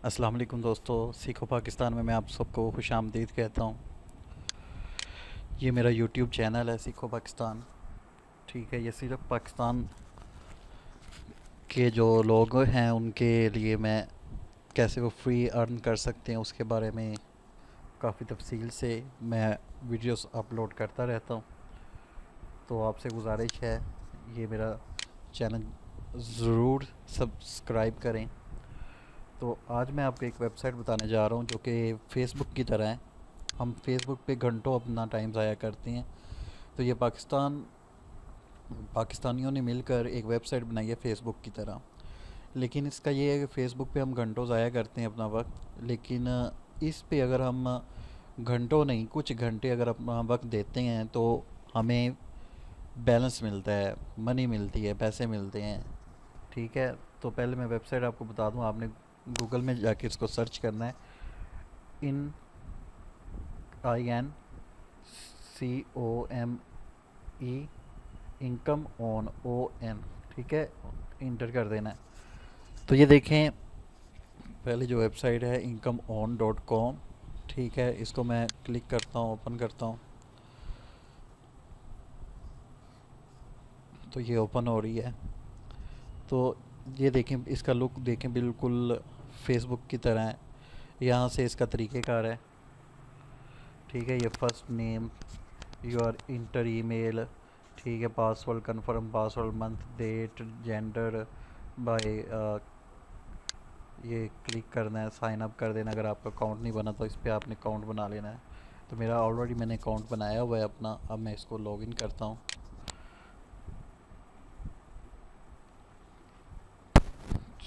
अस्सलाम वालेकुम दोस्तों, सीखो पाकिस्तान में मैं आप सबको खुशामदीद कहता हूँ। ये मेरा यूट्यूब चैनल है सीखो पाकिस्तान। ठीक है, ये सिर्फ पाकिस्तान के जो लोग हैं उनके लिए मैं कैसे वो फ्री अर्न कर सकते हैं उसके बारे में काफ़ी तफसील से मैं वीडियोस अपलोड करता रहता हूँ। तो आपसे गुजारिश है, ये मेरा चैनल ज़रूर सब्सक्राइब करें। तो आज मैं आपको एक वेबसाइट बताने जा रहा हूँ जो कि फ़ेसबुक की तरह है। हम फेसबुक पे घंटों अपना टाइम ज़ाया करते हैं। तो ये पाकिस्तानियों ने मिलकर एक वेबसाइट बनाई है फ़ेसबुक की तरह। लेकिन इसका ये है कि फ़ेसबुक पे हम घंटों ज़ाया करते हैं अपना वक्त, लेकिन इस पे अगर हम घंटों नहीं कुछ घंटे अगर अपना वक्त देते हैं तो हमें बैलेंस मिलता है, मनी मिलती है, पैसे मिलते हैं। ठीक है, तो पहले मैं वेबसाइट आपको बता दूं, आपने गूगल में जाके इसको सर्च करना है। इन INCOME इनकम ऑन ON। ठीक है, इंटर कर देना है। तो ये देखें, पहले जो वेबसाइट है incomeon.com। ठीक है, इसको मैं क्लिक करता हूँ, ओपन करता हूँ। तो ये ओपन हो रही है। तो ये देखें, इसका लुक देखें, बिल्कुल फेसबुक की तरह है। यहाँ से इसका तरीक़ेकार है। ठीक है, ये first name, your enter email, ठीक है, password, confirm password, month, date, gender, by ये क्लिक करना है, साइन अप कर देना। अगर आपका अकाउंट नहीं बना तो इस पर आपने अकाउंट बना लेना है। तो मेरा ऑलरेडी मैंने अकाउंट बनाया हुआ है अपना। अब मैं इसको लॉगिन करता हूँ।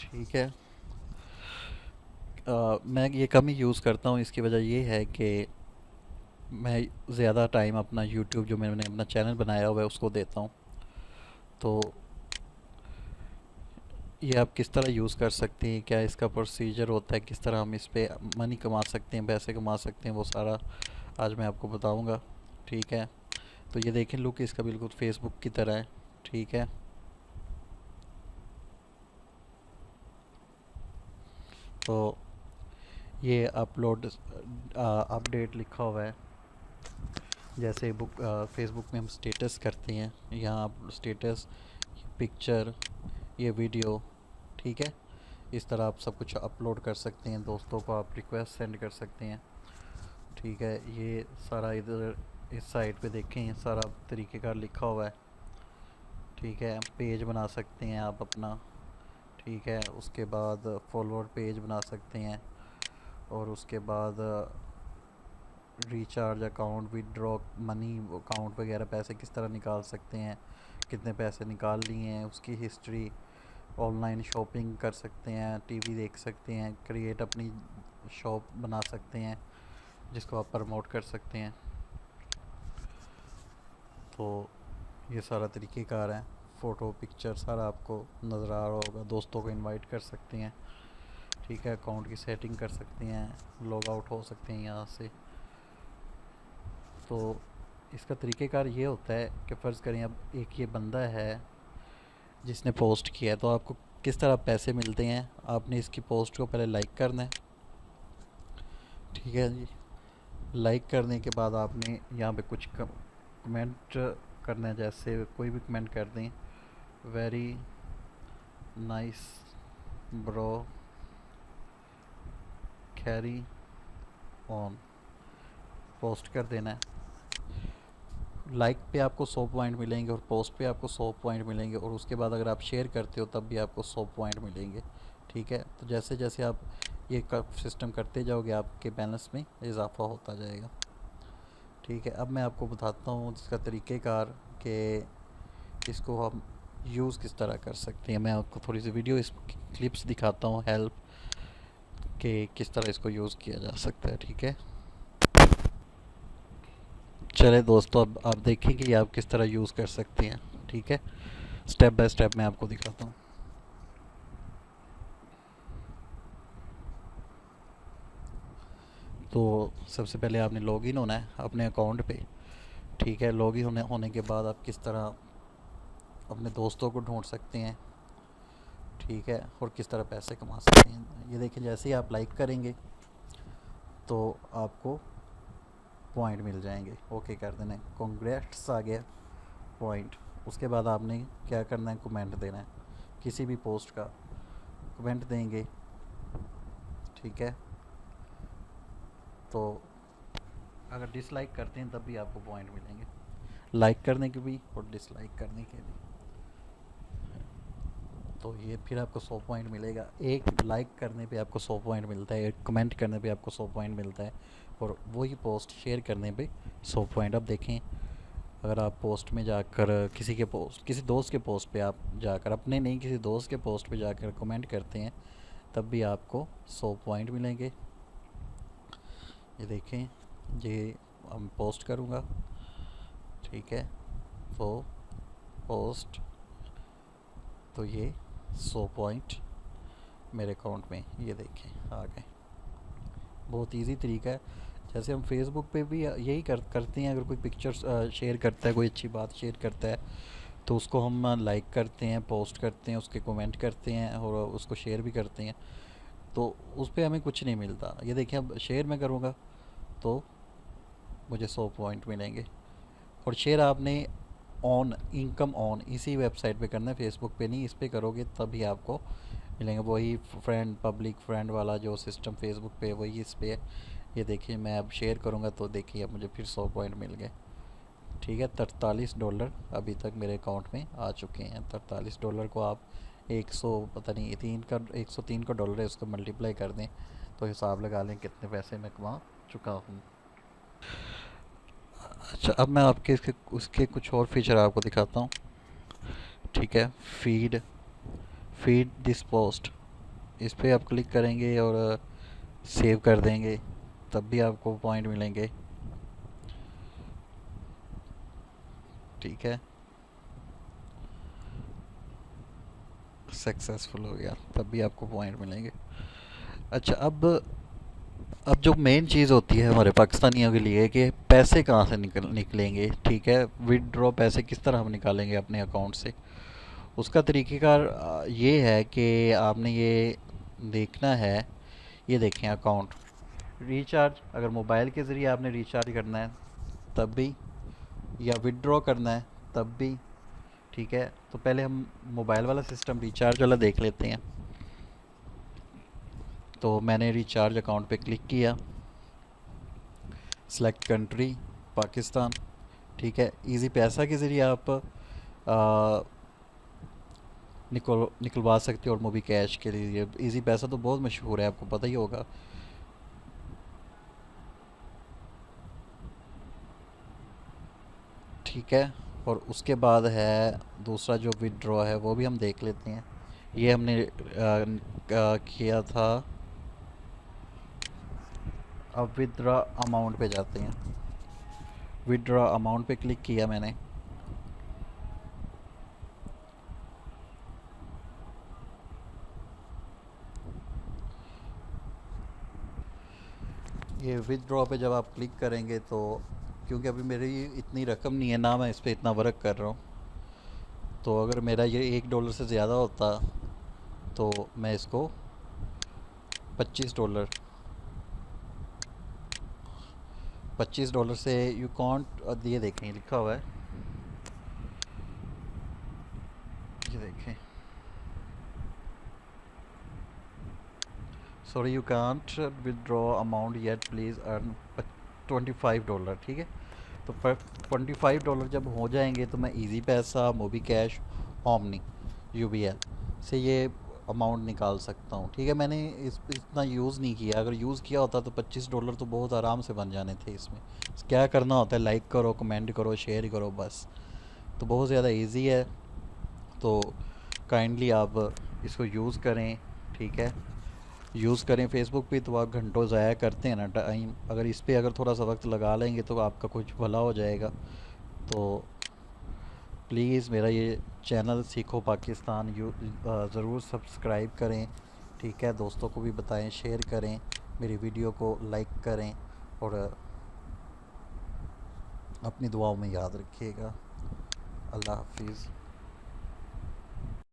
ठीक है, मैं ये कम ही यूज़ करता हूँ। इसकी वजह ये है कि मैं ज़्यादा टाइम अपना यूट्यूब जो मैंने अपना चैनल बनाया हुआ है उसको देता हूँ। तो ये आप किस तरह यूज़ कर सकते हैं, क्या इसका प्रोसीजर होता है, किस तरह हम इस पे मनी कमा सकते हैं, पैसे कमा सकते हैं, वो सारा आज मैं आपको बताऊंगा। ठीक है, तो ये देखें, लुक इसका बिल्कुल फेसबुक की तरह है। ठीक है, तो ये अपलोड अपडेट लिखा हुआ है। जैसे फेसबुक में हम स्टेटस करते हैं, यहाँ आप स्टेटस, पिक्चर, ये वीडियो, ठीक है, इस तरह आप सब कुछ अपलोड कर सकते हैं। दोस्तों को आप रिक्वेस्ट सेंड कर सकते हैं। ठीक है, ये सारा इधर इस साइट पे देखें, ये सारा तरीक़ेकार लिखा हुआ है। ठीक है, पेज बना सकते हैं आप अपना। ठीक है, उसके बाद फॉलोअर पेज बना सकते हैं, और उसके बाद recharge account, withdraw money account वगैरह, पैसे किस तरह निकाल सकते हैं, कितने पैसे निकाल लिए हैं, उसकी हिस्ट्री, ऑनलाइन शॉपिंग कर सकते हैं, टीवी देख सकते हैं, क्रिएट अपनी शॉप बना सकते हैं जिसको आप प्रमोट कर सकते हैं। तो ये सारा तरीक़ेकार है। फ़ोटो पिक्चर सारा आपको नज़र आ रहा होगा। दोस्तों को इनवाइट कर सकते हैं। ठीक है, अकाउंट की सेटिंग कर सकते हैं, लॉग आउट हो सकते हैं यहाँ से। तो इसका तरीक़ेकार ये होता है कि फ़र्ज़ करें अब एक ये बंदा है जिसने पोस्ट किया है, तो आपको किस तरह पैसे मिलते हैं। आपने इसकी पोस्ट को पहले लाइक करना है। ठीक है जी, लाइक करने के बाद आपने यहाँ पे कुछ कमेंट करना है। जैसे कोई भी कमेंट कर दें, very nice bro, carry on, post कर देना है। लाइक पे आपको 100 पॉइंट मिलेंगे और पोस्ट पे आपको 100 पॉइंट मिलेंगे, और उसके बाद अगर आप शेयर करते हो तब भी आपको 100 पॉइंट मिलेंगे। ठीक है, तो जैसे जैसे आप ये सिस्टम करते जाओगे आपके बैलेंस में इजाफा होता जाएगा। ठीक है, अब मैं आपको बताता हूँ इसका तरीक़ेकार कि इसको हम यूज़ किस तरह कर सकते हैं। मैं आपको थोड़ी सी वीडियो इस क्लिप्स दिखाता हूँ, हेल्प कि किस तरह इसको यूज़ किया जा सकता है। ठीक है, चले दोस्तों, अब आप देखें कि आप किस तरह यूज़ कर सकते हैं। ठीक है, स्टेप बाय स्टेप मैं आपको दिखाता हूँ। तो सबसे पहले आपने लॉगिन होना है अपने अकाउंट पे। ठीक है, लॉगिन होने के बाद आप किस तरह अपने दोस्तों को ढूंढ सकते हैं। ठीक है, और किस तरह पैसे कमा सकते हैं। ये देखिए, जैसे ही आप लाइक करेंगे तो आपको पॉइंट मिल जाएंगे। ओके कर देना है, कॉन्ग्रेट्स आ गया पॉइंट। उसके बाद आपने क्या करना है, कमेंट देना है, किसी भी पोस्ट का कमेंट देंगे। ठीक है, तो अगर डिसलाइक करते हैं तब भी आपको पॉइंट मिलेंगे, लाइक करने के भी और डिसलाइक करने के भी। तो ये फिर आपको 100 पॉइंट मिलेगा। एक लाइक करने पे आपको 100 पॉइंट मिलता है, एक कमेंट करने पे आपको 100 पॉइंट मिलता है, और वही पोस्ट शेयर करने पे 100 पॉइंट। अब देखें, अगर आप पोस्ट में जाकर किसी दोस्त के पोस्ट पे आप जाकर, अपने नहीं किसी दोस्त के पोस्ट पे जाकर कमेंट करते हैं, तब भी आपको 100 पॉइंट मिलेंगे। ये देखें, ये हम पोस्ट करूँगा, ठीक है, वो पोस्ट, तो ये 100 पॉइंट मेरे अकाउंट में ये देखें आ गए। बहुत इजी तरीका है। जैसे हम फेसबुक पे भी यही करते हैं, अगर कोई पिक्चर शेयर करता है, कोई अच्छी बात शेयर करता है, तो उसको हम लाइक करते हैं, पोस्ट करते हैं, उसके कमेंट करते हैं और उसको शेयर भी करते हैं, तो उस पर हमें कुछ नहीं मिलता। ये देखिए, अब शेयर मैं करूँगा तो मुझे 100 पॉइंट मिलेंगे। और शेयर आपने ऑन इनकम ऑन इसी वेबसाइट पे करना है, फेसबुक पे नहीं। इस पे करोगे तभी आपको मिलेंगे। वही फ्रेंड, पब्लिक फ्रेंड वाला जो सिस्टम फेसबुक पे, वही इस पे है। ये देखिए, मैं अब शेयर करूँगा तो देखिए अब मुझे फिर 100 पॉइंट मिल गए। ठीक है, $43 अभी तक मेरे अकाउंट में आ चुके हैं। $43 को आप 100 पता नहीं 103 का डॉलर है, उसको मल्टीप्लाई कर दें तो हिसाब लगा लें कितने पैसे मैं कमा चुका हूँ। अच्छा, अब मैं आपके उसके कुछ और फीचर आपको दिखाता हूँ। ठीक है, फीड फीड दिस पोस्ट, इस पर आप क्लिक करेंगे और सेव कर देंगे, तब भी आपको पॉइंट मिलेंगे। ठीक है, सक्सेसफुल हो गया, तब भी आपको पॉइंट मिलेंगे। अच्छा, अब जो मेन चीज़ होती है हमारे पाकिस्तानियों के लिए कि पैसे कहाँ से निकलेंगे। ठीक है, विदड्रॉ पैसे किस तरह हम निकालेंगे अपने अकाउंट से। उसका तरीक़ेकार ये है कि आपने ये देखना है, ये देखें अकाउंट रिचार्ज, अगर मोबाइल के ज़रिए आपने रिचार्ज करना है तब भी, या विदड्रॉ करना है तब भी। ठीक है, तो पहले हम मोबाइल वाला सिस्टम रिचार्ज वाला देख लेते हैं। तो मैंने रिचार्ज अकाउंट पे क्लिक किया, सेलेक्ट कंट्री पाकिस्तान। ठीक है, इजी पैसा के ज़रिए आप निकलवा सकते हो, और मोबी कैश के लिए इजी पैसा तो बहुत मशहूर है, आपको पता ही होगा। ठीक है, और उसके बाद है दूसरा जो विदड्रॉ है, वो भी हम देख लेते हैं। ये हमने किया था। अब विदड्रॉ अमाउंट पे जाते हैं, विदड्रॉ अमाउंट पे क्लिक किया मैंने। ये विदड्रॉ पे जब आप क्लिक करेंगे तो, क्योंकि अभी मेरी इतनी रकम नहीं है ना, मैं इस पर इतना वर्क कर रहा हूँ, तो अगर मेरा ये $1 से ज़्यादा होता तो मैं इसको $25 $25 से यू कॉन्ट, ये देखें लिखा हुआ है, ये देखें, sorry you can't withdraw amount yet, please earn $25। ठीक है, तो $25 जब हो जाएंगे तो मैं इजी पैसा, मोबी कैश, ओमनी, यूबीएल से ये अमाउंट निकाल सकता हूँ। ठीक है, मैंने इतना यूज़ नहीं किया, अगर यूज़ किया होता तो $25 तो बहुत आराम से बन जाने थे। इसमें क्या करना होता है, लाइक करो, कमेंट करो, शेयर करो, बस। तो बहुत ज़्यादा इजी है, तो काइंडली आप इसको यूज़ करें। ठीक है, यूज़ करें। फेसबुक पे तो आप घंटों ज़ाया करते हैं ना टाइम, अगर इस पे अगर थोड़ा सा वक्त लगा लेंगे तो आपका कुछ भला हो जाएगा। तो प्लीज़ मेरा ये चैनल सीखो पाकिस्तान ज़रूर सब्सक्राइब करें। ठीक है, दोस्तों को भी बताएं, शेयर करें, मेरी वीडियो को लाइक करें, और अपनी दुआओं में याद रखिएगा। अल्लाह हाफिज़।